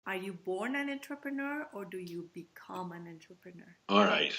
Are you born an entrepreneur or do you become an entrepreneur? All right.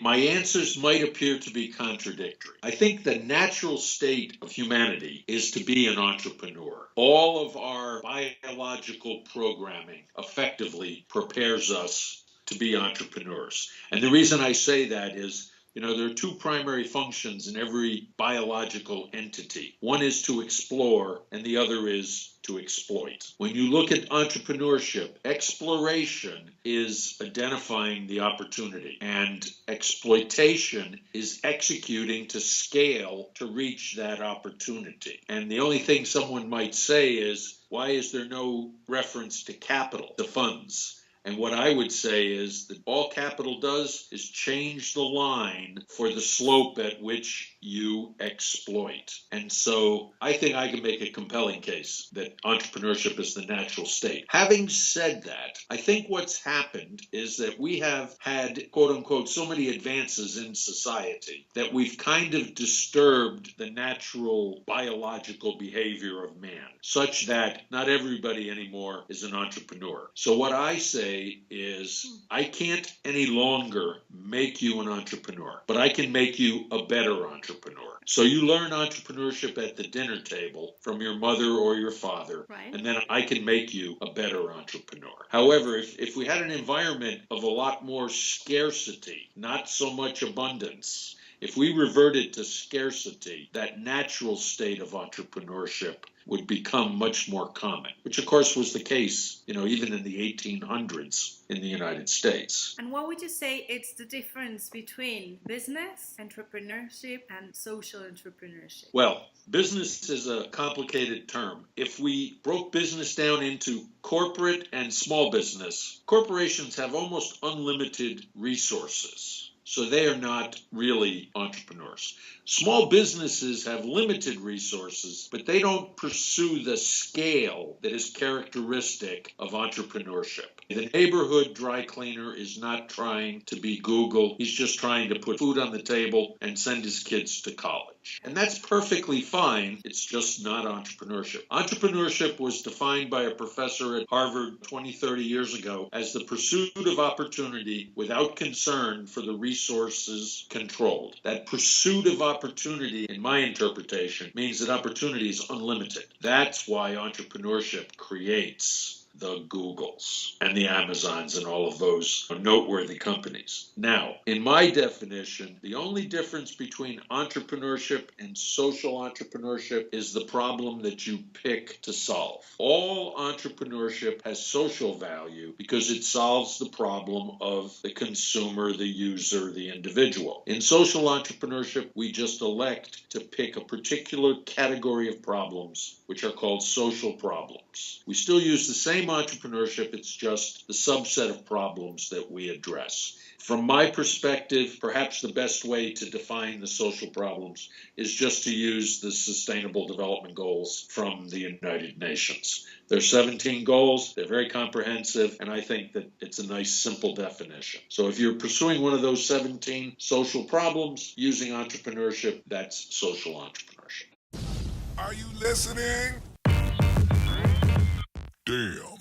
My answers might appear to be contradictory. I think the natural state of humanity is to be an entrepreneur. All of our biological programming effectively prepares us to be entrepreneurs. And the reason I say that is, there are two primary functions in every biological entity. One is to explore, and the other is to exploit. When you look at entrepreneurship, exploration is identifying the opportunity, and exploitation is executing to scale to reach that opportunity. And the only thing someone might say is, why is there no reference to capital, the funds? And what I would say is that all capital does is change the line for the slope at which you exploit. And so I think I can make a compelling case that entrepreneurship is the natural state. Having said that, I think what's happened is that we have had, quote unquote, so many advances in society that we've kind of disturbed the natural biological behavior of man, such that not everybody anymore is an entrepreneur. So what I say is, I can't any longer make you an entrepreneur, but I can make you a better entrepreneur. So you learn entrepreneurship at the dinner table from your mother or your father, Right. and then I can make you a better entrepreneur. However, if we had an environment of a lot more scarcity, not so much abundance, if we reverted to scarcity, that natural state of entrepreneurship would become much more common, which of course was the case, even in the 1800s in the United States. And what would you say it's the difference between business, entrepreneurship, and social entrepreneurship? Well, business is a complicated term. If we broke business down into corporate and small business, corporations have almost unlimited resources. So they are not really entrepreneurs. Small businesses have limited resources, but they don't pursue the scale that is characteristic of entrepreneurship. The neighborhood dry cleaner is not trying to be Google. He's just trying to put food on the table and send his kids to college. And that's perfectly fine. It's just not entrepreneurship. Entrepreneurship was defined by a professor at Harvard 20, 30 years ago as the pursuit of opportunity without concern for the resources controlled. That pursuit of opportunity, in my interpretation, means that opportunity is unlimited. That's why entrepreneurship creates the Googles and the Amazons and all of those noteworthy companies. Now, in my definition, the only difference between entrepreneurship and social entrepreneurship is the problem that you pick to solve. All entrepreneurship has social value because it solves the problem of the consumer, the user, the individual. In social entrepreneurship, we just elect to pick a particular category of problems, which are called social problems. We still use the same entrepreneurship, it's just the subset of problems that we address. From my perspective, perhaps the best way to define the social problems is just to use the Sustainable Development Goals from the United Nations. There's 17 goals, they're very comprehensive, and I think that it's a nice, simple definition. So if you're pursuing one of those 17 social problems using entrepreneurship, that's social entrepreneurship. Are you listening? Damn.